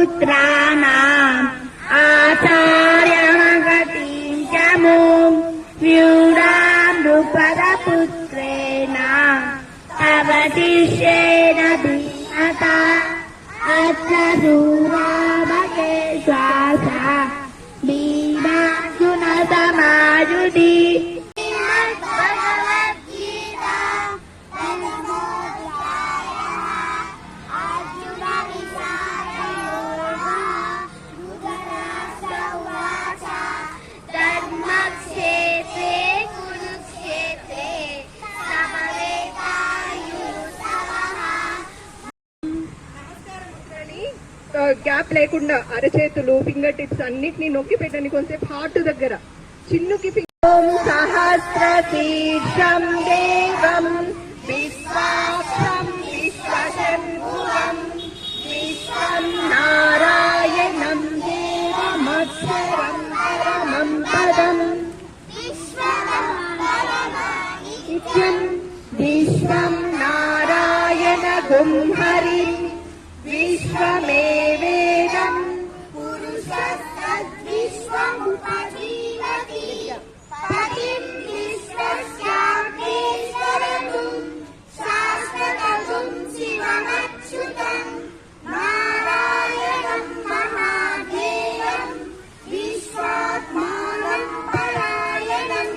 पुत्राणाम् आचार्यमगतिं च मुं व्यूढां नृपदपुत्रेण अवशिष्येण धीमता अत्र दूरामकेश्वासा भीमार्जुनसमायुधि గ్యాప్ లేకుండా అరచేతులు ఫింగర్ టిప్స్ అన్నిటినీ నొక్కి పెట్టండి కొంచెంసేపు హార్ట్ దగ్గర చిన్నుకి సహస్రశీర్షం దేవం విశ్వాక్షం విశ్వశంభువం విశ్వం నారాయణం దేవమక్షరం పరమం పదం నిత్యం విశ్వం నారాయణ గుంహరి విశ్వమేవేదం పురుషస్తద్విశ్వముపజీవతి పతిం విశ్వస్యాగ్నేశ్వరతుం శాశ్వతతుం శివమచ్యుతం నారాయణం మహాదేవం విశ్వాత్మానం పరాయణం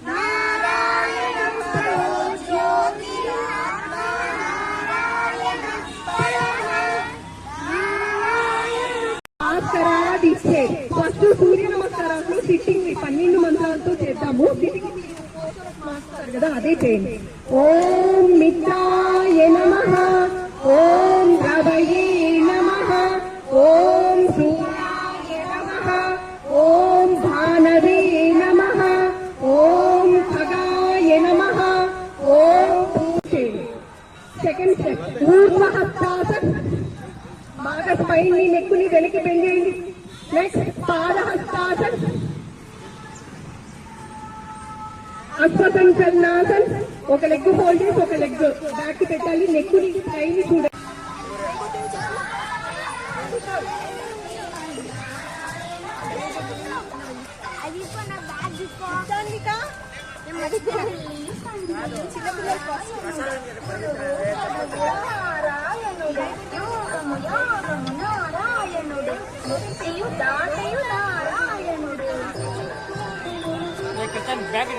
నారాయణం పరో జ్యోతిరాత్మా నారాయణం నమస్కారాలు ఇచ్చే ఫస్ట్ సూర్య నమస్కారాలు సిట్టింగ్ 12 మంత్రాలతో చేద్దాము కదా అదే చేయండి. ఓం మిత్రాయ నమః ఓం రవయే నమః ఓం సూర్యాయ నమః ఓం భానవే నమః ఓం ఖగాయ నమః ఓం సెకండ్ స్టెప్ ఊర్ధ్వహస్తాసన్ బాగా స్పైన్ ని నెక్కుని వెనక్కి బెండ్ చేయండి. నెక్స్ట్ పాదహస్తాసన్ అశ్వసంకలనాసన్ ఒక లెగ్ ఫోల్డ్ చేసి ఒక లెగ్ బ్యాక్ పెట్టాలి నెక్కుని స్పైన్ ని చూడాలి. బ్యాగ్